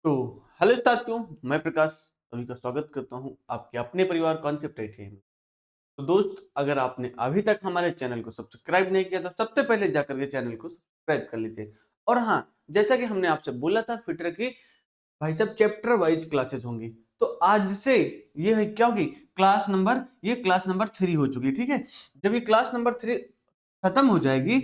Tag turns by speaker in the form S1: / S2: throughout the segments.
S1: तो हेलो साथियों, मैं प्रकाश सभी का स्वागत करता हूं आपके अपने परिवार कॉन्सेप्ट आईटी में। तो दोस्त, अगर आपने अभी तक हमारे चैनल को सब्सक्राइब नहीं किया तो सबसे पहले जाकर के चैनल को सब्सक्राइब कर लीजिए। और हाँ, जैसा कि हमने आपसे बोला था फिटर की भाई साहब चैप्टर वाइज क्लासेस होंगी। तो आज से ये है क्या होगी, क्लास नंबर 3 हो चुकी है। ठीक है, जब ये क्लास नंबर 3 खत्म हो जाएगी,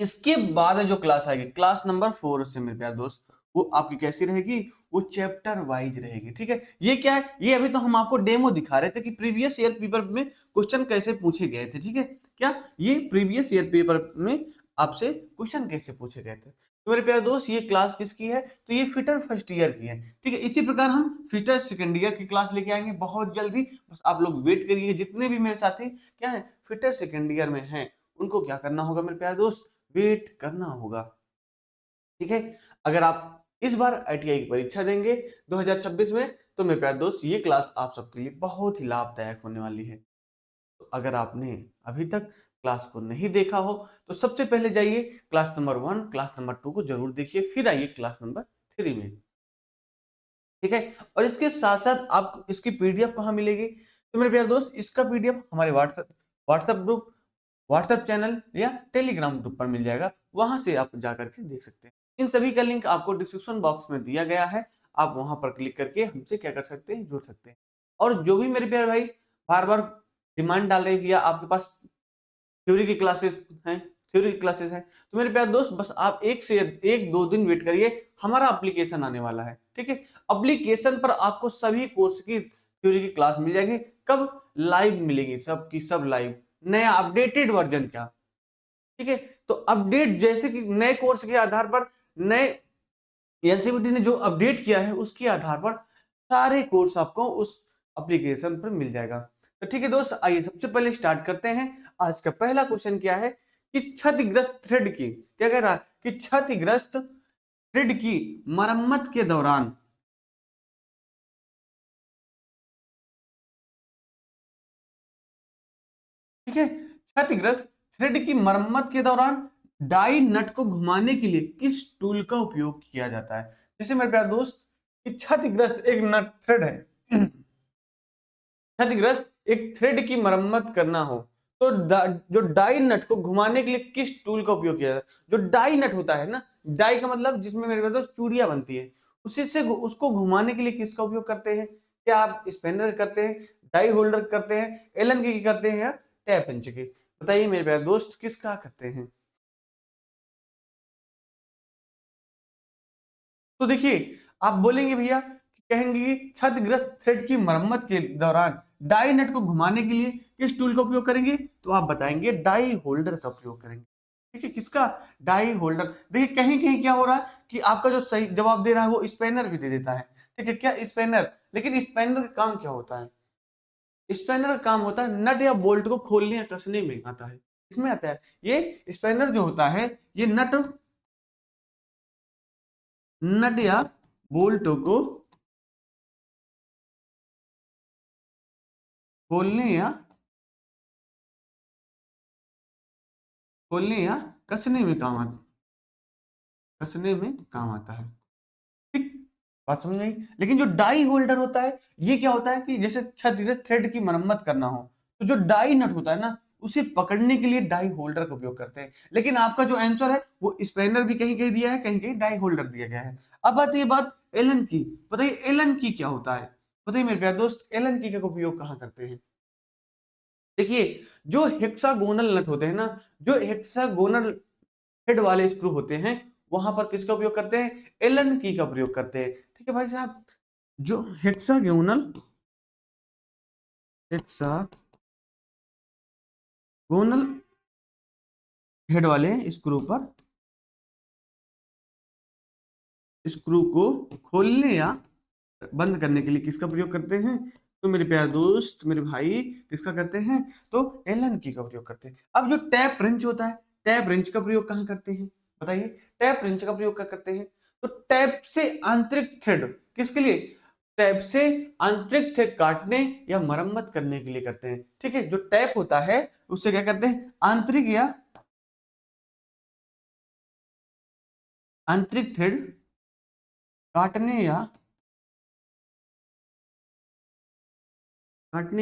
S1: इसके बाद जो क्लास आएगी क्लास नंबर 4 से मेरे प्यारे दोस्त, वो आपकी कैसी रहेगी, वो चैप्टर वाइज रहेगी। ठीक है, ये क्या है, ये अभी तो हम आपको डेमो दिखा रहे थे कि प्रीवियस ईयर पेपर में क्वेश्चन कैसे पूछे गए थे। ठीक है, क्या ये प्रीवियस ईयर पेपर में आपसे क्वेश्चन कैसे पूछे गए थे। तो मेरे प्यारे दोस्त, ये क्लास किसकी है, तो ये फिटर फर्स्ट ईयर की है। ठीक है, इसी प्रकार हम फिटर सेकंड ईयर की क्लास लेके आएंगे बहुत जल्दी। बस आप लोग वेट करिए, जितने भी मेरे साथी क्या है फिटर सेकंड ईयर में हैं, उनको क्या करना होगा मेरे प्यारे दोस्त, वेट करना होगा। ठीक है, अगर आप इस बार आईटीआई की परीक्षा देंगे 2026 में, तो मेरे प्यारे दोस्त ये क्लास आप सबके लिए बहुत ही लाभदायक होने वाली है। तो अगर आपने अभी तक क्लास को नहीं देखा हो, तो सबसे पहले जाइए क्लास नंबर 1 क्लास नंबर 2 को जरूर देखिए, फिर आइए क्लास नंबर 3 में। ठीक है, और इसके साथ साथ आपको इसकी पीडीएफ कहाँ मिलेगी, तो मेरे प्यारे दोस्त इसका पीडीएफ हमारे व्हाट्सएप ग्रुप, व्हाट्सएप चैनल या टेलीग्राम ग्रुप पर मिल जाएगा। वहां से आप जाकर के देख सकते हैं। इन सभी का लिंक आपको डिस्क्रिप्शन बॉक्स में दिया गया है। आप वहां पर क्लिक करके हमसे क्या कर सकते हैं, जुड़ सकते हैं। और जो भी मेरे प्यारे भाई बार बार डिमांड डाल रहे हैं भैया आपके पास थ्योरी की क्लासेस हैं, थ्योरी की क्लासेस हैं, तो मेरे प्यारे दोस्त बस आप एक दो दिन वेट करिए, हमारा एप्लीकेशन आने वाला है। ठीक है, एप्लीकेशन पर आपको सभी कोर्स की थ्योरी की क्लास मिल जाएगी। कब लाइव मिलेगी, सब की सब लाइव, नया अपडेटेड वर्जन क्या। ठीक है, तो अपडेट जैसे कि नए कोर्स के आधार पर, नए एनसीईआरटी ने जो अपडेट किया है उसके आधार पर सारे कोर्स आपको उस एप्लीकेशन पर मिल जाएगा। तो ठीक है दोस्त, आइए सबसे पहले स्टार्ट करते हैं। आज का पहला क्वेश्चन क्या है कि क्षतिग्रस्त थ्रेड की, क्या कह रहा है कि क्षतिग्रस्त थ्रेड की मरम्मत के दौरान, ठीक है, क्षतिग्रस्त थ्रेड की मरम्मत के दौरान डाई नट को घुमाने के लिए किस टूल का उपयोग किया जाता है। जैसे मेरे प्यारे दोस्त, कि क्षतिग्रस्त एक नट थ्रेड है, क्षतिग्रस्त एक थ्रेड की मरम्मत करना हो, तो जो डाई नट को घुमाने के लिए किस टूल का उपयोग किया जाता है। जो डाई नट होता है ना, डाई का मतलब जिसमें मेरे पास चूड़ियां बनती है, उसी से उसको घुमाने के लिए किसका उपयोग करते हैं। क्या आप स्पेनर करते हैं, डाई होल्डर करते हैं, एलन की करते हैं, या टैप इंच की। बताइए मेरे प्यारे दोस्त किसका करते हैं। तो देखिए, आप बोलेंगे भैया, कहेंगे कि क्षतिग्रस्त थ्रेड की मरम्मत के दौरान डाई नट को घुमाने के लिए किस टूल का उपयोग करेंगे, तो आप बताएंगे डाई होल्डर का प्रयोग करेंगे। ठीक है, किसका, डाई होल्डर। देखिए कहीं कहीं क्या हो रहा है कि आपका जो सही जवाब दे रहा है वो स्पेनर भी दे देता है। ठीक है, क्या स्पेनर, लेकिन स्पेनर का काम क्या होता है, स्पेनर का काम होता है नट या बोल्ट को खोलने या कसने में आता है। इसमें आता है ये स्पेनर जो होता है, ये नट या बोल्ट को खोलने या खोलने या कसने में काम आता, कसने में काम आता है। ठीक, बात समझ में आई। लेकिन जो डाई होल्डर होता है, ये क्या होता है कि जैसे क्षतिग्रस्त थ्रेड की मरम्मत करना हो, तो जो डाई नट होता है ना, उसे पकड़ने के लिए डाई होल्डर का उपयोग करते हैं। लेकिन आपका जो आंसर है वो स्पेनर भी कहीं कहीं दिया है, कहीं कहीं डाई होल्डर दिया गया है। अब आती है बात एलन की। बताइए एलन की क्या होता है। बताइए मेरे प्यारे दोस्त, एलन की का उपयोग कहाँ करते हैं। देखिए, जो हेक्सागोनल नट होते हैं ना, जो हेक्सागोनल हेड वाले स्क्रू होते हैं, वहां पर किसका उपयोग करते हैं, एलन की का प्रयोग करते हैं। ठीक है भाई साहब, जो हेक्सागोनल हेक्सागोनल हेड वाले स्क्रू पर, स्क्रू को खोलने या बंद करने के लिए किसका प्रयोग करते हैं, तो मेरे प्यारे दोस्त मेरे भाई किसका करते हैं, तो एलन की का प्रयोग करते हैं। अब जो टैप रेंच होता है, टैप रेंच का प्रयोग कहाँ करते हैं, बताइए टैप रेंच का प्रयोग क्या करते हैं। तो टैप से आंतरिक थ्रेड, किसके लिए, टैप से आंतरिक थ्रेड काटने या मरम्मत करने के लिए करते हैं। ठीक है, जो टैप होता है उससे क्या करते हैं, आंतरिक थ्रेड काटने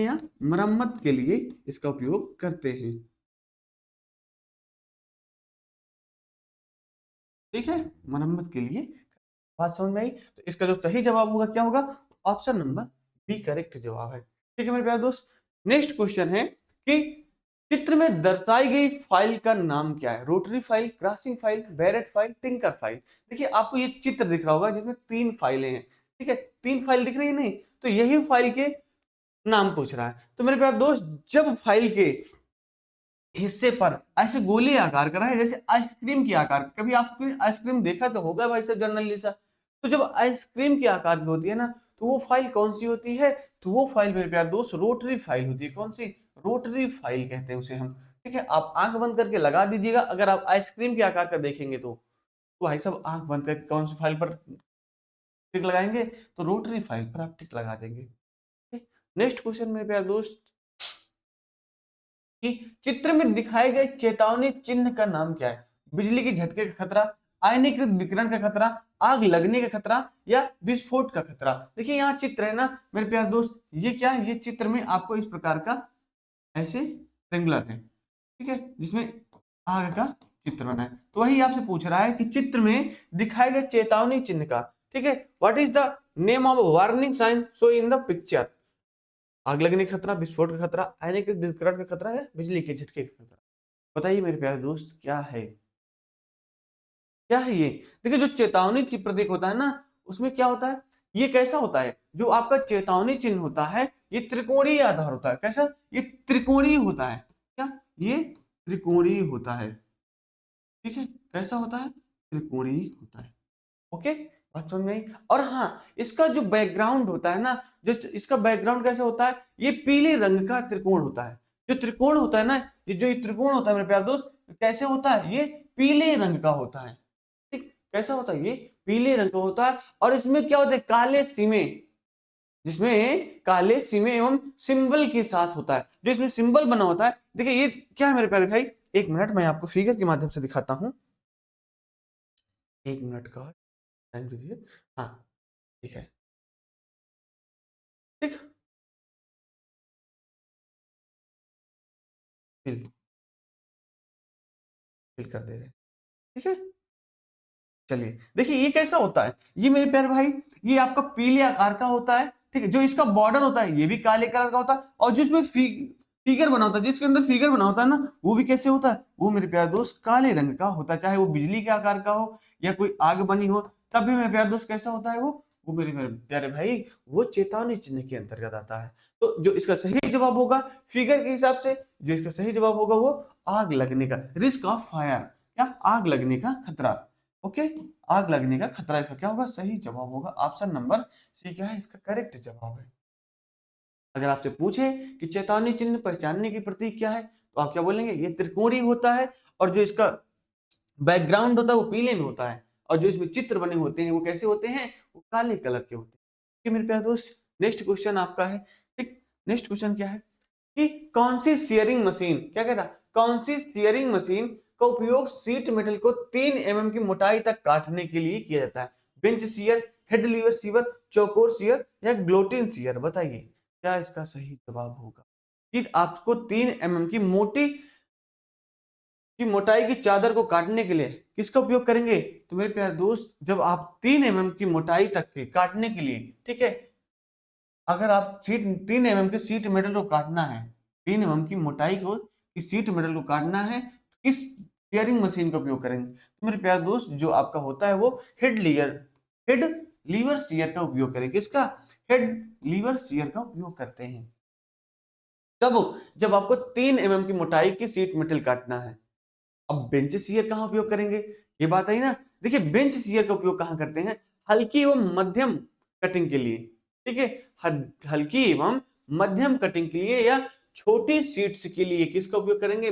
S1: या मरम्मत के लिए इसका उपयोग करते हैं। ठीक है, मरम्मत के लिए। बात समझ में आई? तो इसका जो सही जवाब होगा क्या होगा? ऑप्शन नंबर बी करेक्ट जवाब है। ठीक है मेरे प्यारे दोस्त, नेक्स्ट क्वेश्चन है कि चित्र में दर्शाई गई फाइल का नाम क्या है? Rotary file, crossing file, barrette file, tinker file. देखिए आपको ये चित्र दिख रहा होगा जिसमें 3 फाइलें हैं। ठीक है, 3 फाइल दिख रही है नहीं? तो यही फाइल के नाम पूछ रहा है। तो मेरे प्यारे दोस्त, जब फाइल के हिस्से पर ऐसे गोले आकार का है जैसे आइसक्रीम की आकार, कभी आपने आइसक्रीम देखा तो होगा भाई साहब जनरली सा। तो जब आइसक्रीम की आकार की होती है ना, तो वो फाइल कौन सी होती है? तो वो फाइल मेरे प्यारे दोस्त रोटरी फाइल होती है। कौन सी? रोटरी फाइल कहते हैं उसे हम। ठीक है, आप आंख बंद करके लगा दीजिएगा, अगर आप आइसक्रीम के आकार का देखेंगे तो भाई साहब आंख बंद करके कौन सी फाइल पर टिक लगाएंगे? तो रोटरी फाइल पर आप टिक लगा देंगे। नेक्स्ट क्वेश्चन मेरे प्यारे दोस्त, कि चित्र में दिखाए गए चेतावनी चिन्ह का नाम क्या है? बिजली के झटके का खतरा, आयनीकृत विकिरण का खतरा, आग लगने का खतरा या विस्फोट का खतरा। देखिए यहाँ चित्र है ना मेरे प्यारे दोस्त, ये क्या है? ये चित्र में आपको इस प्रकार का ऐसे ट्रेंगुलर है, ठीक है, जिसमें आग का चित्र बना है। तो वही आपसे पूछ रहा है कि चित्र में दिखाए गए चेतावनी चिन्ह का, ठीक है, what is the name of warning sign show in the picture? आग लगने का खतरा, विस्फोट का खतरा, आयनीकृत विकिरण का खतरा है, बिजली के झटके का खतरा। बताइए मेरे प्यारे दोस्त क्या है? क्या है ये? देखिए जो चेतावनी चिन्ह प्रतीक होता है ना, उसमें क्या होता है? ये कैसा होता है? जो आपका चेतावनी चिन्ह होता है ये त्रिकोणीय आधार होता है। कैसा? ये त्रिकोणीय होता है। क्या? ये त्रिकोणीय होता है। ठीक है, कैसा होता है? त्रिकोणीय होता है। ओके, बात समझ में आई? और हाँ, इसका जो बैकग्राउंड होता है ना, जो इसका बैकग्राउंड कैसा होता है? ये पीले रंग का त्रिकोण होता है। जो त्रिकोण होता है ना, ये जो त्रिकोण होता है मेरे प्यारे दोस्त, कैसे होता है? ये पीले रंग का होता है। ठीक, कैसा होता है? ये पीले रंग का होता है। और इसमें क्या होता है? काले सीमे, जिसमें काले सीमे एवं सिंबल के साथ होता है। जो इसमें सिंबल बना होता है, देखिए ये क्या है मेरे प्यारे भाई? एक मिनट, मैं आपको फिगर के माध्यम से दिखाता हूँ। एक मिनट का टाइम दीजिए। हाँ, ठीक है। ठीक, फिल फिल कर दे रहे हैं। ठीक है, चलिए देखिए ये कैसा होता है? ये मेरे प्यारे भाई, ये आपका पीले आकार का होता है। ठीक है, जो इसका बॉर्डर होता है ये भी काले कलर का होता है। और जो इसमें फिगर बना होता है, जिसके अंदर फिगर बना होता है ना, वो भी कैसे होता है? वो मेरे प्यारे दोस्त काले रंग का होता है। चाहे वो बिजली के आकार का हो या कोई आग बनी हो, तब भी मेरे प्यारे दोस्त कैसा होता है? वो मेरे मेरे प्यारे भाई, वो चेतावनी चिन्ह के अंतर्गत आता है। तो जो इसका सही जवाब होगा फिगर के हिसाब से, जो इसका सही जवाब होगा वो आग लगने का, रिस्क ऑफ फायर, या आग लगने का खतरा। ओके, आग लगने का खतरा इसका क्या होगा? सही जवाब होगा ऑप्शन नंबर सी। क्या है इसका करेक्ट जवाब है। अगर आपसे पूछे कि चेतावनी चिन्ह पहचानने की प्रतीक क्या है, तो आप क्या बोलेंगे? ये त्रिकोणीय होता है, और जो इसका बैकग्राउंड होता है वो पीले में होता है, और जो इसमें चित्र बने होते हैं वो कैसे होते हैं? वो काले कलर के होते हैं। ठीक है मेरे प्यारे दोस्त, नेक्स्ट क्वेश्चन आपका है। ठीक, नेक्स्ट क्वेश्चन क्या है कि कौन सी सीयरिंग मशीन, क्या कह रहा, कौन सी सीयरिंग मशीन का उपयोग सीट मेटल को 3 एमएम की मोटाई तक काटने के लिए किया जाता है? Bench shear, head lever shear, चौकोर सीयर या ग्लोटिन सीयर। बताइए क्या इसका सही जवाब होगा? कि आपको 3 एमएम की मोटाई की चादर को काटने के लिए किसका उपयोग करेंगे? तो मेरे प्यारे दोस्त, जब आप 3 एमएम की मोटाई तक के काटने के लिए, ठीक है, अगर आप सीट 3 एमएम के सीट मेटल को काटना है, 3 एमएम की मोटाई को इस सीट मेटल को काटना है, तो किस शीयरिंग मशीन का उपयोग करेंगे? तो मेरे प्यारे दोस्त, जो आपका होता है वो हेड लीवर शीयर का उपयोग करें। किसका? हेड लीवर शीयर का उपयोग करते हैं। कब? जब आपको 3 एमएम की मोटाई की सीट मेटल काटना है। अब बेंच शीयर कहाँ उपयोग करेंगे? ये बात आई ना। देखिए बेंच शीयर का उपयोग कहाँ करते हैं? हल्की एवं मध्यम कटिंग के लिए। ठीक है, हल्की एवं मध्यम कटिंग के लिए या छोटी शीट्स के लिए किसका उपयोग करेंगे?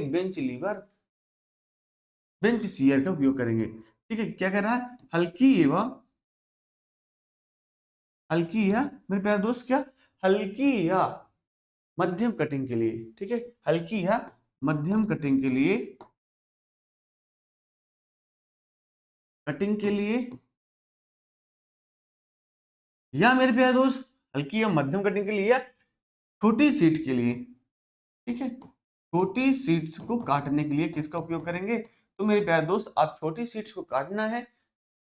S1: बेंच शीयर का उपयोग करेंगे। ठीक है, क्या कर रहा है? हल्की या मेरे प्यारे दोस्त, क्या हल्की या मध्यम कटिंग के लिए, ठीक है, हल्की या मध्यम कटिंग के लिए या मेरे प्यारे दोस्त हल्की या मध्यम कटिंग के लिए या छोटी सीट के लिए, ठीक है, छोटी सीट्स को काटने के लिए किसका उपयोग करेंगे? तो मेरे प्यारे दोस्त आप छोटी सीट्स को काटना है,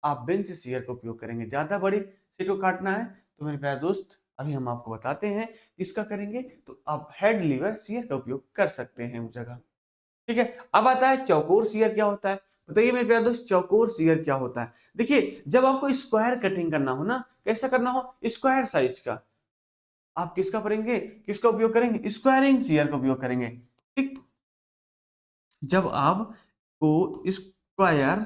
S1: आप बेंच शीयर का उपयोग करेंगे। ज़्यादा बड़ी सीट को काटना है तो मेरे प्यारे दोस्त अभी हम आपको बताते हैं किसका करेंगे, तो आप हेड लीवर शीयर का उपयोग कर सकते हैं उस जगह। ठीक है, अब आता है चौकोर शीयर क्या होता है? बताइए मेरे प्यारे दोस्त चौकोर शीयर क्या होता है? देखिए जब आपको स्क्वायर कटिंग करना हो ना, कैसा करना हो? स्क्वायर साइज का, आप किसका करेंगे? किसका उपयोग करेंगे? स्क्वायरिंग शीयर का उपयोग करेंगे। ठीक, जब आपको स्क्वायर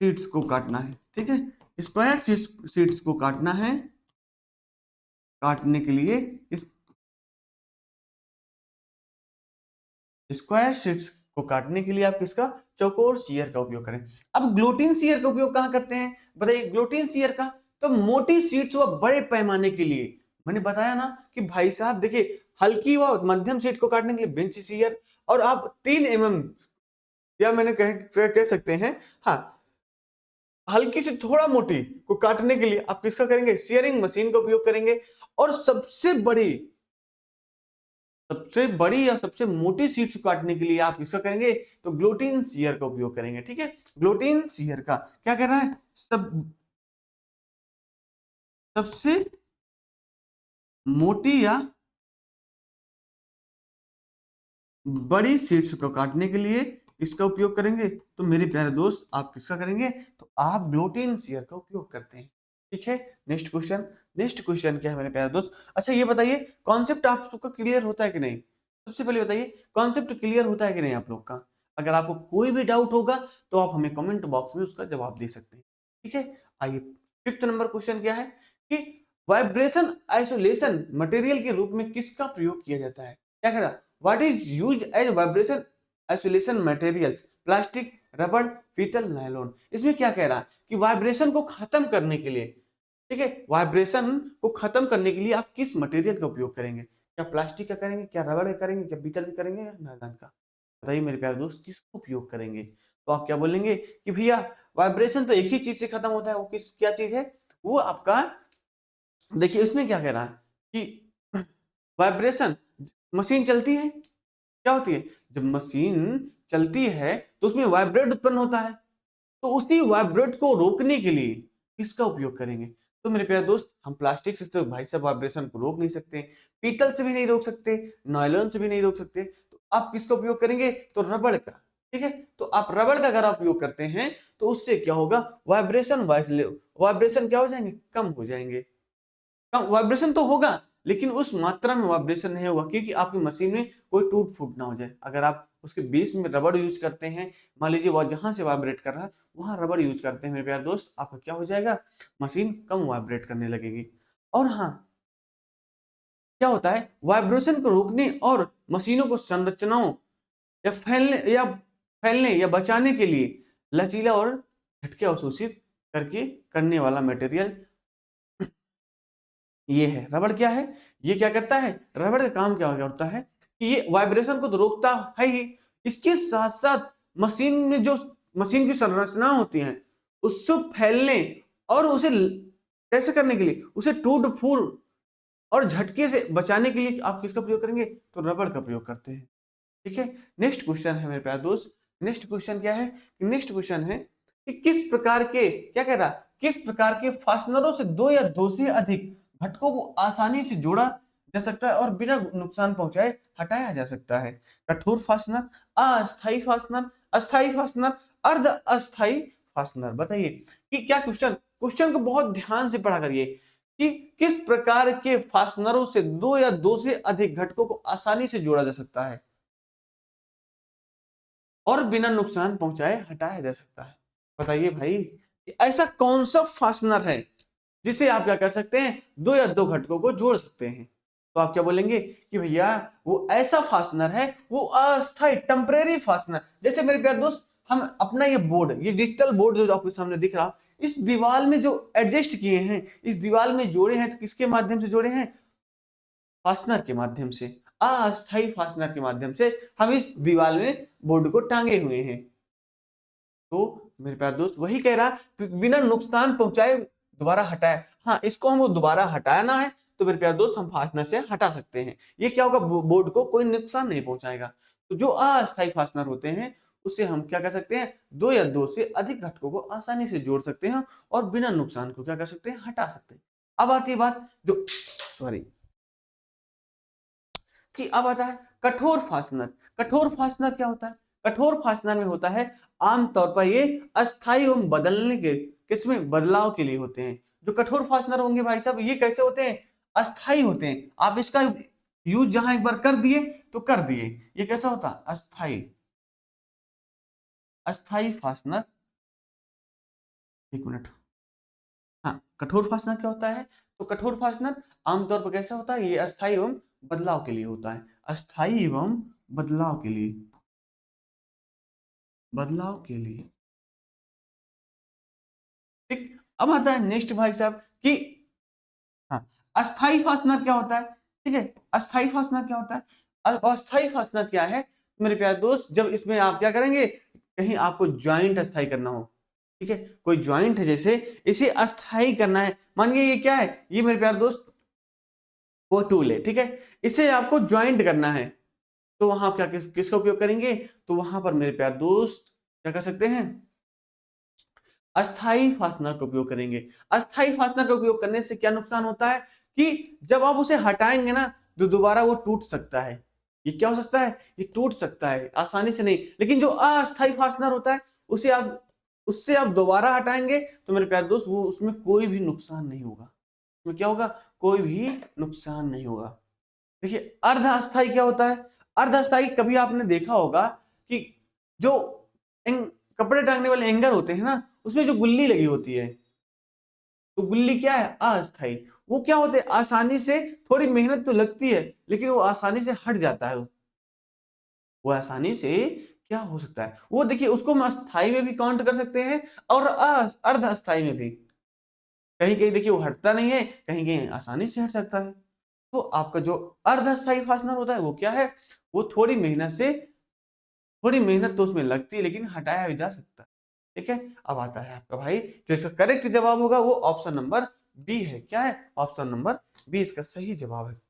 S1: शीट्स को काटना है, ठीक है, स्क्वायर शीट्स को काटना है, काटने के लिए इस स्क्वायर शीट्स को काटने के लिए आप किसका? चौकोर शीयर का उपयोग करें। अब ग्लोटिन शीयर का उपयोग कहां करते हैं? बताइए ग्लोटिन शीयर का, तो मोटी शीट्स व बड़े पैमाने के लिए। मैंने बताया ना कि भाई साहब देखिए हल्की व मध्यम शीट को काटने के लिए बेंच शीयर, और आप 3 mm या मैंने कह सकते हैं, हाँ, हल्की से थोड़ा मोटी को काटने के लिए आप किसका करेंगे? शीयरिंग मशीन का उपयोग करेंगे। और सबसे बड़ी या सबसे मोटी शीट्स काटने के लिए आप किसका करेंगे? तो ग्लोटिन शीयर का उपयोग करेंगे। ठीक है, ग्लोटिन शीयर का क्या कह रहा है? सबसे मोटी या बड़ी शीट्स को काटने के लिए इसका उपयोग करेंगे। तो मेरे प्यारे दोस्त आप किसका करेंगे? तो आप ग्लोटिन शीयर का उपयोग करते हैं। ठीक है, नेक्स्ट क्वेश्चन क्या है मेरे प्यारे दोस्त? अच्छा ये बताइए कॉन्सेप्ट आप सबका क्लियर होता है कि नहीं? सबसे पहले बताइए कॉन्सेप्ट क्लियर होता है कि नहीं आप लोग का? अगर आपको कोई भी डाउट होगा तो आप हमें कमेंट बॉक्स में उसका जवाब दे सकते हैं। ठीक है, आइए फिफ्थ नंबर क्वेश्चन क्या है कि वाइब्रेशन आइसोलेशन मटेरियल के रूप में किसका प्रयोग किया जाता है? क्या कह रहा? What is used as vibration isolation materials? Plastic, रबड़, पीतल, नायलॉन। इसमें क्या कह रहा है कि वाइब्रेशन को खत्म करने के लिए, ठीक है, वाइब्रेशन को खत्म करने के लिए आप किस मटेरियल का उपयोग करेंगे? क्या प्लास्टिक का करेंगे, क्या रबड़ का करेंगे, क्या पीतल का करेंगे, या नायलॉन का? बताइए मेरे प्यारे दोस्त किसका उपयोग करेंगे? तो आप क्या बोलेंगे कि भैया वाइब्रेशन तो एक ही चीज से खत्म होता है, वो क्या चीज है? वो आपका, देखिए इसमें क्या कह रहा है कि वाइब्रेशन, मशीन चलती है, क्या होती है? जब मशीन चलती है तो उसमें वाइब्रेट उत्पन्न होता है, तो उसी वाइब्रेट को रोकने के लिए किसका उपयोग करेंगे? तो मेरे प्यारे दोस्त हम प्लास्टिक से तो भाई साहब वाइब्रेशन को रोक नहीं सकते, पीतल से भी नहीं रोक सकते, नायलॉन से भी नहीं रोक सकते, तो आप किसका उपयोग करेंगे? तो रबड़ का। ठीक है, तो आप रबड़ का अगर आप उपयोग करते हैं तो उससे क्या होगा? वाइब्रेशन क्या हो जाएंगे? कम हो जाएंगे। कम वाइब्रेशन तो होगा लेकिन उस मात्रा में वाइब्रेशन नहीं होगा, क्योंकि आपकी मशीन में कोई टूट फूट ना हो जाए। अगर आप उसके बेस में रबड़ यूज करते हैं, मान लीजिए वह जहां से वाइब्रेट कर रहा है वहां रबड़ यूज करते हैं मेरे प्यारे दोस्त, आपका क्या हो जाएगा? मशीन कम वाइब्रेट करने लगेगी। और हाँ, क्या होता है वाइब्रेशन को रोकने और मशीनों को संरचनाओं या फैलने या बचाने के लिए लचीला और झटके अवशोषित करके करने वाला मटेरियल ये है रबड़। क्या है ये? क्या करता है? रबड़ का काम क्या होता है कि ये वाइब्रेशन को तो रोकता है ही, इसके साथ साथ मशीन में जो मशीन की संरचना होती है उससे फैलने और उसे कैसे करने के लिए, उसे टूट फूट और झटके से बचाने के लिए आप किसका प्रयोग करेंगे? तो रबड़ का प्रयोग करते हैं। ठीक है, नेक्स्ट क्वेश्चन है मेरे प्यारे दोस्त। नेक्स्ट क्वेश्चन क्या है? नेक्स्ट क्वेश्चन है कि किस प्रकार के, क्या कह रहा, किस प्रकार के फास्टनरों से दो या दो से अधिक घटकों को आसानी से जोड़ा जा सकता है और बिना नुकसान पहुंचाए हटाया जा सकता है? कठोर फास्टनर, अस्थायी फास्टनर, अस्थायी फास्टनर, अर्ध अस्थायी फास्टनर। बताइए कि क्या क्वेश्चन, क्वेश्चन को बहुत ध्यान से पढ़ा करिए कि किस प्रकार के फास्टनरों से दो या दो से अधिक घटकों को आसानी से जोड़ा जा सकता है और बिना नुकसान पहुंचाए हटाया जा सकता है? बताइए भाई ऐसा कौन सा फास्टनर है जिसे आप क्या कर सकते हैं? दो या दो घटकों को जोड़ सकते हैं। तो आप क्या बोलेंगे कि भैया वो ऐसा फास्टनर है, वो अस्थायी टेम्परेरी फास्टनर। जैसे मेरे प्यारे दोस्त हम अपना ये बोर्ड, ये डिजिटल बोर्ड जो आपके सामने दिख रहा, इस दीवार में जो एडजस्ट किए हैं, इस दीवार में जोड़े हैं, तो किसके माध्यम से जोड़े हैं? फास्टनर के माध्यम से, अस्थायी फास्टनर के माध्यम से हम इस दीवार में बोर्ड को टांगे हुए हैं। तो मेरे प्यारे दोस्त वही कह रहा बिना नुकसान पहुंचाए दोबारा हटाया, हाँ इसको हमको दोबारा हटाना है तो मेरे प्यारे दोस्त हम फास्टनर से हटा सकते हैं। ये क्या होगा, बोर्ड को कोई नुकसान नहीं पहुंचाएगा। तो जो अस्थायी फास्टनर होते हैं उससे हम क्या कर सकते हैं, दो या दो से अधिक घटकों को आसानी से जोड़ सकते हैं और बिना नुकसान को क्या कर सकते हैं, हटा सकते हैं। अब आती है बात जो सॉरी कि अब आता है कठोर फास्टनर। कठोर फास्टनर क्या होता है, कठोर फास्टनर में होता है आमतौर पर ये अस्थायी एवं बदलने के किसमें बदलाव के लिए होते हैं। जो कठोर फास्टनर होंगे भाई साहब ये कैसे होते हैं, अस्थायी होते हैं। आप इसका यूज जहां एक बार कर दिए तो कर दिए। ये कैसा होता है, अस्थायी, अस्थायी फास्टनर। एक मिनट, हाँ कठोर फास्टनर क्या होता है, तो कठोर फास्टनर आमतौर पर कैसा होता है, ये अस्थायी एवं बदलाव के लिए होता है, अस्थायी एवं बदलाव के लिए, बदलाव के लिए। ठीक, अब आता है नेक्स्ट भाई साहब कि हाँ अस्थाई फास्टनर क्या होता है। ठीक है, अस्थाई फास्टनर क्या होता है, अस्थाई फास्टनर क्या है मेरे प्यारे दोस्त, जब इसमें आप क्या करेंगे, कहीं आपको ज्वाइंट अस्थाई करना हो, ठीक है कोई ज्वाइंट है जैसे, इसे अस्थाई करना है, मानिए ये क्या है, ये मेरे प्यारे दोस्त वो टूल है, ठीक है इसे आपको ज्वाइंट करना है, तो वहां आप क्या किसका उपयोग करेंगे, तो वहां पर मेरे प्यारे दोस्त क्या कर सकते हैं, अस्थाई फास्टनर का उपयोग करेंगे। अस्थाई फास्टनर का उपयोग करने से क्या नुकसान होता है कि जब आप उसे हटाएंगे ना तो दोबारा वो टूट सकता है। ये क्या हो सकता है, ये टूट सकता है आसानी से नहीं, लेकिन जो अस्थाई फास्टनर होता है उसे आप उससे आप दोबारा हटाएंगे तो मेरे प्यारे दोस्त वो उसमें कोई भी नुकसान नहीं होगा। उसमें क्या होगा, कोई भी नुकसान नहीं होगा। देखिए अर्ध अस्थाई क्या होता है, अर्ध अस्थाई कभी आपने देखा होगा कि जो कपड़े टांगने वाले एंगर होते हैं ना उसमें जो गुल्ली लगी होती है, तो गुल्ली क्या है, अस्थाई। वो क्या होते हैं, आसानी से, थोड़ी मेहनत तो लगती है लेकिन वो आसानी से हट जाता है। वो आसानी से क्या हो सकता है, वो देखिए उसको हम अस्थाई में भी काउंट कर सकते हैं और अर्ध अस्थाई में भी। कहीं कहीं देखिए वो हटता नहीं है, कहीं कहीं आसानी से हट सकता है। तो आपका जो अर्ध अस्थाई फास्टनर होता है वो क्या है, वो थोड़ी मेहनत तो उसमें लगती है लेकिन हटाया भी जा सकता है। ठीक है, अब आता है आपका भाई, जो इसका करेक्ट जवाब होगा वो ऑप्शन नंबर बी है। क्या है, ऑप्शन नंबर बी इसका सही जवाब है।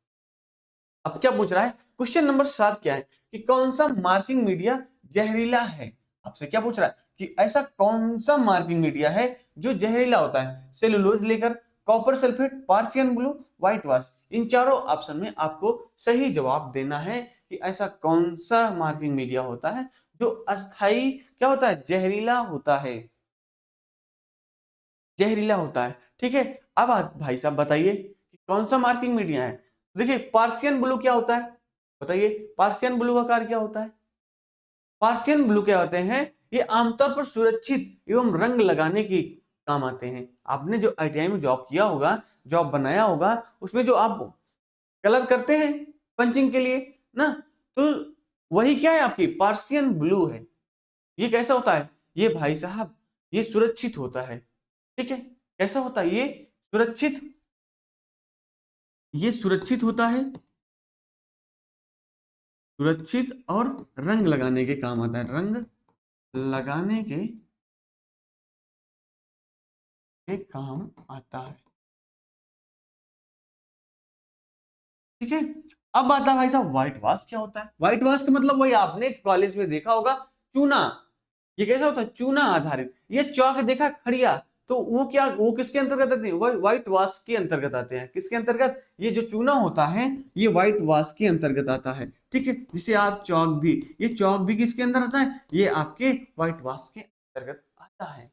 S1: अब क्या पूछ रहा है, क्वेश्चन नंबर 7 क्या है कि कौन सा मार्किंग मीडिया जहरीला है। आपसे क्या पूछ रहा है कि ऐसा कौन सा मार्किंग मीडिया है जो जहरीला होता है, सेलुलोज लेकर, copper sulphate, Persian blue, white wash. इन चारों ऑप्शन में आपको सही जवाब देना है कि ऐसा कौन सा मार्किंग मीडिया होता है जो अस्थाई क्या होता है, जहरीला होता है, जहरीला होता है। ठीक है, अब भाई साहब बताइए कि कौन सा मार्किंग मीडिया है। देखिए पार्सियन ब्लू क्या होता है, बताइए पार्सियन ब्लू का कार्य क्या होता है। पार्सियन ब्लू क्या होते हैं, ये आमतौर पर सुरक्षित एवं रंग लगाने की काम आते हैं। आपने जो आईटीआई में जॉब किया होगा, जॉब बनाया होगा, उसमें जो आप कलर करते हैं पंचिंग के लिए ना, तो वही क्या है, आपकी पार्सियन ब्लू है। ये कैसा होता है, ये भाई साहब ये सुरक्षित होता है। ठीक है, कैसा होता है ये, सुरक्षित, ये सुरक्षित होता है, सुरक्षित और रंग लगाने के काम आता है, रंग लगाने के काम आता है। ठीक है, अब आता है भाई साहब व्हाइट वाश क्या होता है। व्हाइट वाश का मतलब वही आपने कॉलेज में देखा होगा, चूना। ये कैसा होता है, चूना आधारित। ये चौक देखा खड़िया, तो वो क्या, वो किसके अंतर्गत आते हैं, व्हाइट वाश के अंतर्गत आते हैं। किसके अंतर्गत, ये जो चूना होता है ये व्हाइट वाश के अंतर्गत आता है। ठीक है, जिसे आप चौक भी, ये चौक भी किसके अंदर आता है, ये आपके व्हाइट वाश के अंतर्गत आता है।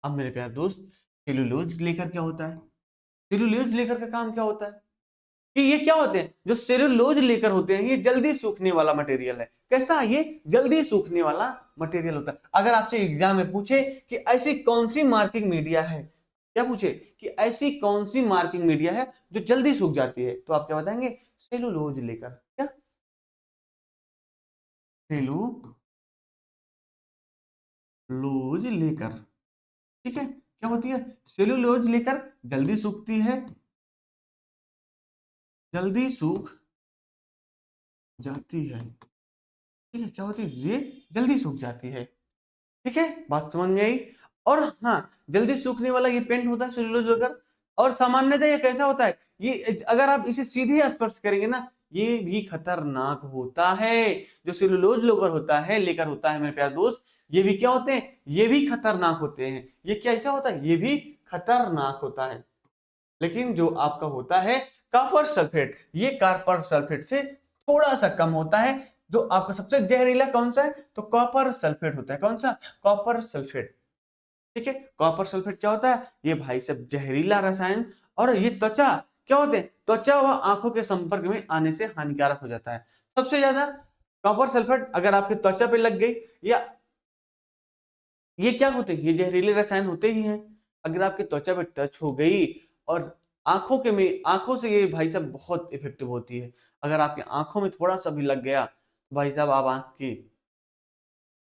S1: अब मेरे प्यारे दोस्त सेलुलोज लेकर क्या होता है, सेलुलोज लेकर का काम क्या होता है कि ये क्या होते हैं, जो सेलुलोज लेकर होते हैं ये जल्दी सूखने वाला मटेरियल है। कैसा, ये जल्दी सूखने वाला मटेरियल होता है। अगर आपसे एग्जाम में पूछे कि ऐसी कौन सी मार्किंग मीडिया है, क्या पूछे कि ऐसी कौन सी मार्किंग मीडिया है जो जल्दी सूख जाती है, तो आप क्या बताएंगे, सेलुलोज लेकर। क्या, सेलुलोज लेकर। ठीक है, क्या होती है, सेलुलोज लेकर जल्दी सूखती है, जल्दी सूख जाती है। ठीक है, क्या होती है, ये जल्दी सूख जाती है। ठीक है, बात समझ में आई। और हाँ, जल्दी सूखने वाला ये पेंट होता है सेल्यूलोज वगैरह। और सामान्यतः ये कैसा होता है, ये अगर आप इसे सीधे स्पर्श करेंगे ना, ये भी खतरनाक होता है। जो सेल्यूलोज लेकर होता है मेरे प्यारे दोस्त, ये भी क्या होते हैं, ये भी खतरनाक होते हैं। ये कैसा होता है, ये भी खतरनाक होता है। लेकिन जो आपका होता है कॉपर सल्फेट, ये कॉपर सल्फेट से थोड़ा सा कम होता है। जो आपका सबसे जहरीला कौन सा है, तो कॉपर सल्फेट होता है। कौन सा, कॉपर सल्फेट। ठीक है, कॉपर सल्फेट क्या होता है, ये भाई सब जहरीला रसायन। और ये त्वचा क्या होते हैं, त्वचा व आंखों के संपर्क में आने से हानिकारक हो जाता है। सबसे ज्यादा कॉपर सल्फेट अगर आपके त्वचा पे लग गई, या ये क्या होते हैं, ये जहरीले रसायन होते ही हैं। अगर आपके त्वचा पे टच हो गई और आंखों के में, आंखों से ये भाई साहब बहुत इफेक्टिव होती है। अगर आपकी आंखों में थोड़ा सा भी लग गया तो भाई साहब आप आंख की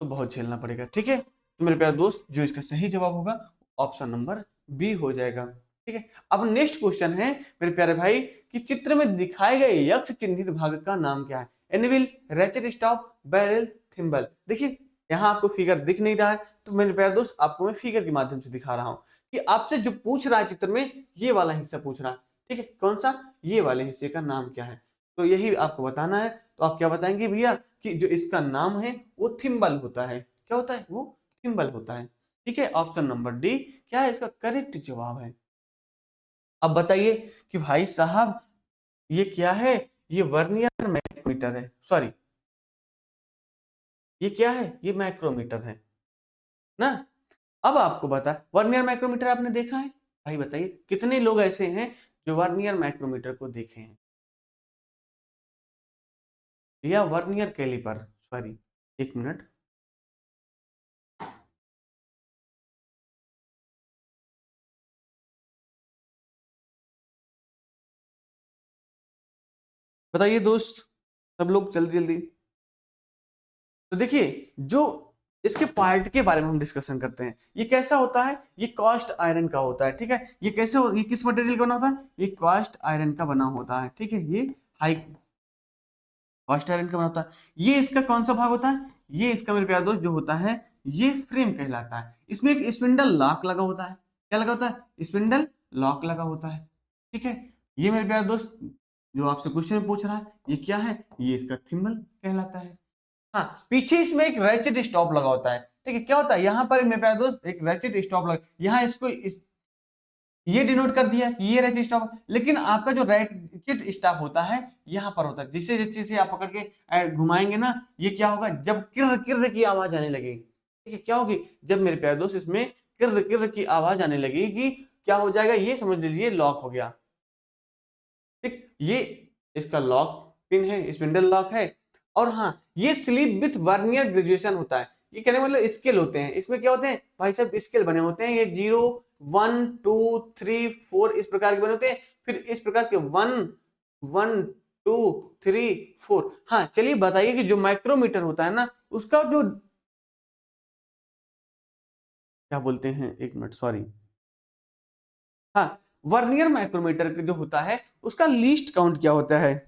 S1: तो बहुत झेलना पड़ेगा। ठीक है, तो मेरे प्यारे दोस्त, जो इसका सही जवाब होगा ऑप्शन नंबर बी हो जाएगा। ठीक है, अब नेक्स्ट क्वेश्चन है मेरे प्यारे भाई, कि चित्र में दिखाए गए यक्ष चिन्हित भाग का नाम क्या है। Anvil, ratchet stop, barrel, thimble. देखिए यहाँ आपको फिगर दिख नहीं रहा है, तो मेरे प्यारे दोस्त आपको मैं फिगर के माध्यम से दिखा रहा हूँ कि आपसे जो पूछ रहा है चित्र में, ये वाला हिस्सा पूछ रहा है। ठीक है, कौन सा, ये वाले हिस्से का नाम क्या है, तो यही आपको बताना है। तो आप क्या बताएंगे भैया, कि जो इसका नाम है वो थिम्बल होता है। क्या होता है, वो थिम्बल होता है। ठीक है, ऑप्शन नंबर डी क्या है इसका करेक्ट जवाब है। अब बताइए कि भाई साहब ये क्या है, ये वर्नियर माइक्रोमीटर है, सॉरी ये क्या है, ये माइक्रोमीटर है ना। अब आपको बता, वर्नियर माइक्रोमीटर आपने देखा है, भाई बताइए कितने लोग ऐसे हैं जो वर्नियर माइक्रोमीटर को देखे हैं, या वर्नियर कैलिपर, सॉरी, एक मिनट। बताइए दोस्त, सब लोग जल्दी जल्दी। तो देखिए, जो इसके पार्ट के बारे में हम डिस्कशन करते हैं, ये कैसा होता है, ये कास्ट आयरन का होता है। ठीक है, ये कैसे ये किस मटेरियल का बना होता है, ये कास्ट आयरन का बना होता है। ठीक है, ये हाई कास्ट आयरन का बना होता है। ये इसका कौन सा भाग होता है, ये इसका मेरे प्यारे दोस्त जो होता है, ये फ्रेम कहलाता है। इसमें एक स्पिंडल लॉक लगा होता है। क्या लगा होता है, स्पिंडल लॉक लगा होता है। ठीक है, ये मेरे प्यारे दोस्त जो आपसे क्वेश्चन पूछ रहा है, ये क्या है, ये इसका थिम्बल कहलाता है। हाँ, पीछे इसमें एक रैचेट स्टॉप लगा होता है। ठीक है, क्या होता है यहाँ पर मेरे प्यारे दोस्त, एक रैचेट स्टॉप लगा, यहाँ इसको ये डिनोट कर दिया कि ये रैचेट स्टॉप। लेकिन आपका जो रैचेट स्टॉप होता है यहाँ पर होता है, जिसे जिस से आप पकड़ के घुमाएंगे ना, ये क्या होगा, जब किर किर की आवाज आने लगेगी। ठीक है, क्या होगी, जब मेरे प्यारे दोस्त इसमें किर किर की आवाज आने लगेगी, क्या हो जाएगा, ये समझ लीजिए लॉक हो गया। ठीक, ये इसका लॉक पिन है, स्पिंडल लॉक है। और हाँ, ये स्लीप विथ वर्नियर ग्रेजुएशन होता है। ये कहने मतलब स्केल होते हैं, इसमें क्या होते हैं भाई साहब, स्केल बने होते हैं। ये 0 1 2 3 4 इस प्रकार के बने होते हैं। फिर इस प्रकार के 1 1 2 3 4। हाँ चलिए बताइए कि जो माइक्रोमीटर होता है ना, उसका जो क्या बोलते हैं, एक मिनट सॉरी, हाँ, वर्नियर माइक्रोमीटर जो होता है उसका लीस्ट काउंट क्या होता है।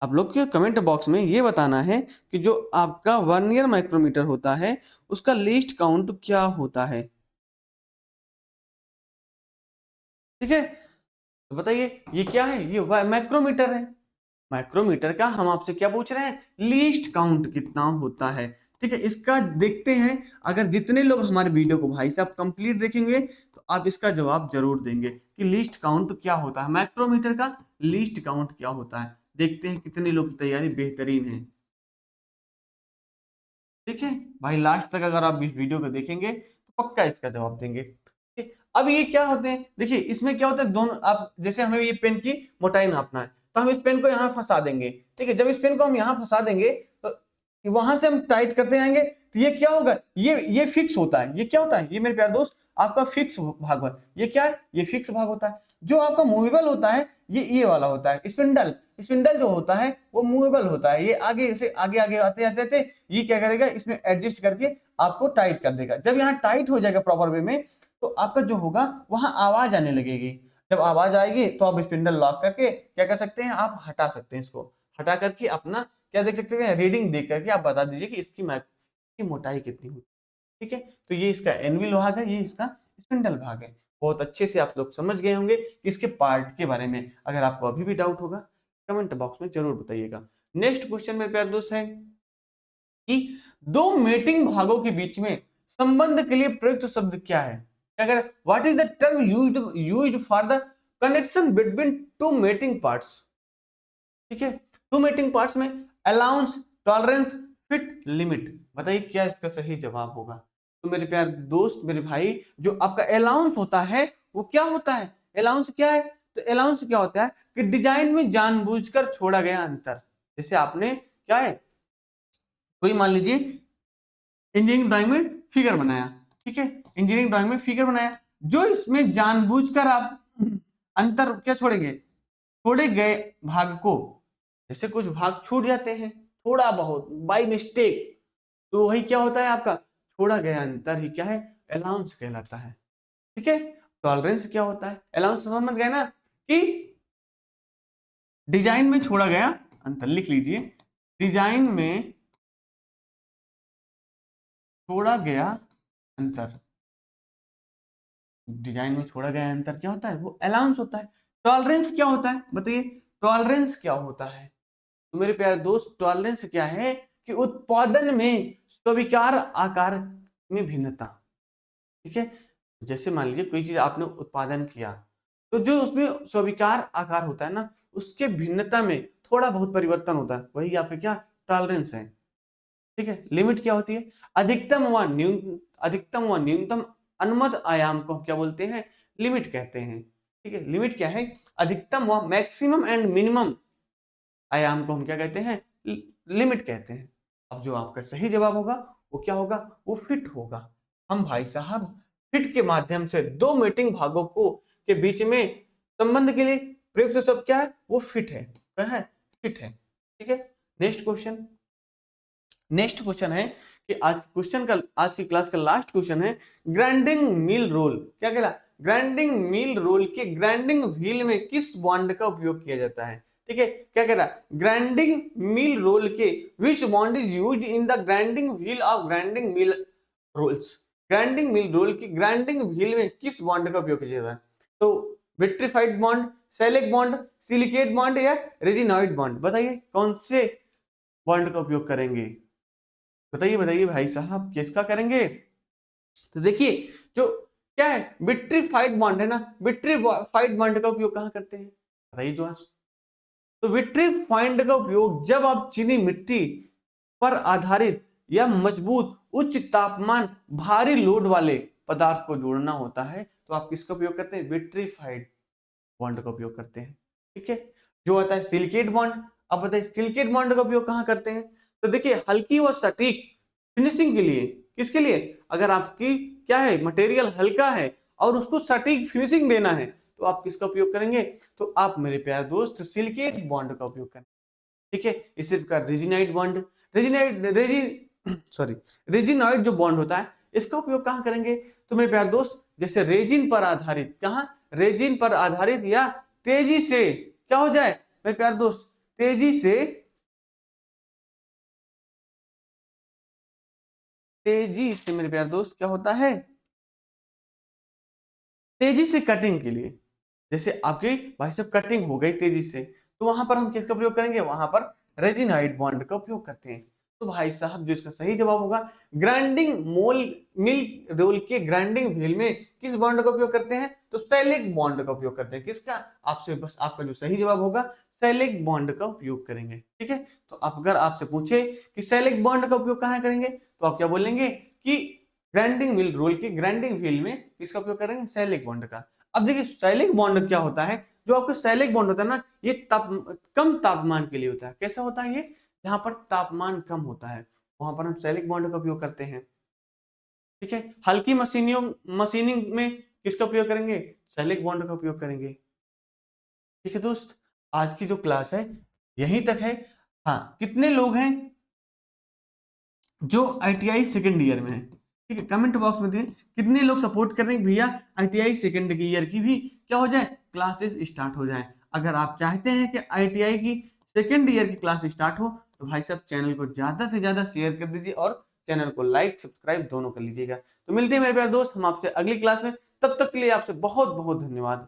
S1: आप लोग के कमेंट बॉक्स में ये बताना है कि जो आपका वर्नियर माइक्रोमीटर होता है उसका लीस्ट काउंट क्या होता है। ठीक है, तो बताइए ये क्या है, ये माइक्रोमीटर है। माइक्रोमीटर का हम आपसे क्या पूछ रहे हैं, लीस्ट काउंट कितना होता है। ठीक है, इसका देखते हैं। अगर जितने लोग हमारे वीडियो को भाई साहब कंप्लीट देखेंगे तो आप इसका जवाब जरूर देंगे कि लीस्ट काउंट क्या होता है, माइक्रोमीटर का लीस्ट काउंट क्या होता है। देखते हैं कितने लोग की तैयारी बेहतरीन है। ठीक है भाई, लास्ट तक अगर आप इस वीडियो को देखेंगे तो पक्का इसका जवाब देंगे। ठीक है, अब ये क्या होते हैं, देखिए इसमें क्या होता है, दोनों आप जैसे हमें ये पेन की मोटाई नापना है, तो हम इस पेन को यहाँ फंसा देंगे। ठीक है, जब इस पेन को हम यहाँ फंसा देंगे तो वहां से हम टाइट करते जाएंगे, तो ये क्या होगा, ये फिक्स होता है। ये क्या होता है, ये मेरे प्यारे दोस्त आपका फिक्स भाग है। ये क्या है, ये फिक्स भाग होता है। जो आपका मूवेबल होता है, ये वाला होता है स्पिंडल। स्पिंडल जो होता है वो मूवेबल होता है, ये आगे से आगे आगे आते आते आते ये क्या करेगा, इसमें एडजस्ट करके आपको टाइट कर देगा। जब यहाँ टाइट हो जाएगा प्रॉपर वे में, तो आपका जो होगा वहां आवाज आने लगेगी। जब आवाज आएगी तो आप स्पिंडल लॉक करके क्या कर सकते हैं, आप हटा सकते हैं। इसको हटा करके अपना क्या देख सकते हैं, रीडिंग देख करके आप बता दीजिए कि इसकी मोटाई कितनी हुई। ठीक है, तो ये इसका एनविल भाग है, ये इसका स्पिंडल भाग है। बहुत अच्छे से आप लोग समझ गए होंगे कि इसके पार्ट के बारे में। अगर आपको अभी भी डाउट होगा कमेंट बॉक्स में जरूर बताइएगा। नेक्स्ट क्वेश्चन मेरे प्यारे दोस्त है कि दो मेटिंग भागों के बीच में संबंध के लिए प्रयुक्त शब्द क्या है? अगर what is the term used for the connection between two mating parts? ठीक है, टू मेटिंग पार्ट्स में अलाउंस, टॉलरेंस, फिट, लिमिट, बताइए क्या इसका सही जवाब होगा? तो मेरे प्यारे दोस्त, मेरे भाई, जो आपका अलाउंस होता है वो क्या होता है? अलाउंस क्या है? तो अलाउंस क्या होता है कि डिजाइन में जानबूझकर छोड़ा गया अंतर। जैसे आपने क्या है, कोई मान लीजिए इंजीनियरिंग ड्राइंग में फिगर बनाया, ठीक है, इंजीनियरिंग ड्राइंग में फिगर बनाया, जो इसमें जानबूझकर आप अंतर क्या छोड़ेंगे, छोड़े गए भाग को, जैसे कुछ भाग छूट जाते हैं थोड़ा बहुत बाय मिस्टेक, तो वही क्या होता है आपका छोड़ा गया अंतर ही क्या है, अलाउंस कहलाता है। ठीक है, टॉलरेंस क्या होता है? अलाउंस समझ गए ना कि डिजाइन में छोड़ा गया अंतर, लिख लीजिए, डिजाइन में छोड़ा गया अंतर, डिजाइन में छोड़ा गया अंतर क्या होता है, वो अलाउंस होता है। टॉलरेंस क्या होता है बताइए, टॉलरेंस क्या होता है? तो मेरे प्यारे दोस्त, टॉलरेंस क्या है कि उत्पादन में स्वीकार आकार में भिन्नता। ठीक है, जैसे मान लीजिए कोई चीज आपने उत्पादन किया, तो जो उसमें स्वीकार आकार होता है ना, उसके भिन्नता में थोड़ा बहुत परिवर्तन होता है, वही आपका क्या टॉलरेंस है। ठीक है, लिमिट क्या होती है? अधिकतम व न्यूनतम अनुमत आयाम को क्या बोलते हैं? लिमिट कहते हैं। ठीक है, लिमिट क्या है? अधिकतम व मैक्सिमम एंड मिनिमम आयाम को हम क्या कहते हैं? लिमिट कहते हैं। अब जो आपका सही जवाब होगा वो क्या होगा? वो फिट होगा। हम भाई साहब फिट के माध्यम से दो मीटिंग भागों को के बीच में संबंध के लिए प्रयुक्त शब्द क्या है? वो फिट है। क्या है? फिट है। ठीक है, नेक्स्ट क्वेश्चन। नेक्स्ट क्वेश्चन है कि आज की क्लास का लास्ट क्वेश्चन है, ग्राइंडिंग मिल रोल क्या कह रहा? ग्राइंडिंग मिल रोल के ग्राइंडिंग व्हील में किस बॉन्ड का उपयोग किया जाता है? ठीक है, क्या कह रहा? ग्राइंडिंग मिल रोल के which bond is used in the grinding wheel of grinding mill rolls? Grinding mill roll की ग्राइंडिंग व्हील में किस बॉन्ड का उपयोग किया जाता है? तो vitrified bond, shellac bond, silicate bond या रेजिनॉइड बॉन्ड, बताइए कौन से बॉन्ड का उपयोग करेंगे? बताइए बताइए भाई साहब, किसका करेंगे? तो देखिए, जो क्या है विट्रीफाइड बॉन्ड है ना, विट्रीफाइड बॉन्ड का उपयोग कहाँ करते हैं बताइए जो? तो विट्रीफाइड का उपयोग जब आप चीनी मिट्टी पर आधारित या मजबूत उच्च तापमान भारी लोड वाले पदार्थ को जोड़ना होता है, तो आप किसका उपयोग करते हैं? विट्रीफाइड बॉन्ड का उपयोग करते हैं। ठीक है, जो आता है सिलिकेट बॉन्ड। अब बताइए सिलिकेट बॉन्ड का उपयोग कहाँ करते हैं? तो देखिए, हल्की व सटीक फिनिशिंग के लिए, किसके लिए? अगर आपकी क्या है मटेरियल हल्का है और उसको सटीक फिनिशिंग देना है, तो आप किसका उपयोग करेंगे? तो आप मेरे प्यारे दोस्त सिलिकेट बॉन्ड का उपयोग करें। ठीक है, इसी प्रकार रेजिनाइड बॉन्ड, रेजिनाइड रेजी सॉरी रेजिनॉइड जो बॉन्ड होता है, इसका उपयोग कहाँ करेंगे? तो मेरे प्यारे दोस्त, जैसे रेजिन पर आधारित, कहाँ? रेजिन पर आधारित या तेजी से क्या हो जाए मेरे प्यारे दोस्त, तेजी से मेरे प्यारे दोस्त क्या होता है? तेजी से कटिंग के लिए, जैसे आपकी भाई साहब कटिंग हो गई तेजी से, तो वहां पर हम किसका प्रयोग करेंगे? वहां पर रेजिनाइड बॉन्ड का उपयोग करते हैं। तो भाई साहब जो इसका सही जवाब होगा, ग्राइंडिंग मोल मिल रोल के ग्राइंडिंग व्हील में किस बॉन्ड का उपयोग करते हैं? तो सैलिक बॉन्ड का उपयोग करते हैं। किसका? आपसे बस आपका जो सही जवाब होगा सैलिक बॉन्ड का उपयोग करेंगे। ठीक है, तो अगर आपसे पूछे कि सैलिक बॉन्ड का उपयोग कहाँ करेंगे, तो आप क्या बोलेंगे कि ग्राइंडिंग मिल रोल के ग्राइंडिंग व्हील में किसका उपयोग करेंगे? सैलिक बॉन्ड का। अब देखिए सैलिक बॉन्ड क्या होता है, जो आपका सैलिक बॉन्ड होता है ना, ये कम तापमान के लिए होता है। कैसा होता है ये? जहां पर तापमान कम होता है वहां पर हम सैलिक बॉन्ड का उपयोग करते हैं। ठीक है, हल्की मशीनिंग में किसका उपयोग करेंगे? सैलिक बॉन्ड का उपयोग करेंगे। ठीक है दोस्त, आज की जो क्लास है यहीं तक है। हाँ, कितने लोग हैं जो आईटीआई सेकेंड ईयर में है? ठीक है, कमेंट बॉक्स में दिए कितने लोग सपोर्ट कर रहे हैं भैया आईटीआई सेकेंड ईयर की भी क्या हो जाए, क्लासेस स्टार्ट हो जाए। अगर आप चाहते हैं कि आईटीआई की सेकेंड ईयर की क्लास स्टार्ट हो, तो भाई साहब चैनल को ज्यादा से ज्यादा शेयर कर दीजिए और चैनल को लाइक सब्सक्राइब दोनों कर लीजिएगा। तो मिलते हैं मेरे प्यारे दोस्त हम आपसे अगली क्लास में, तब तक के लिए आपसे बहुत बहुत धन्यवाद।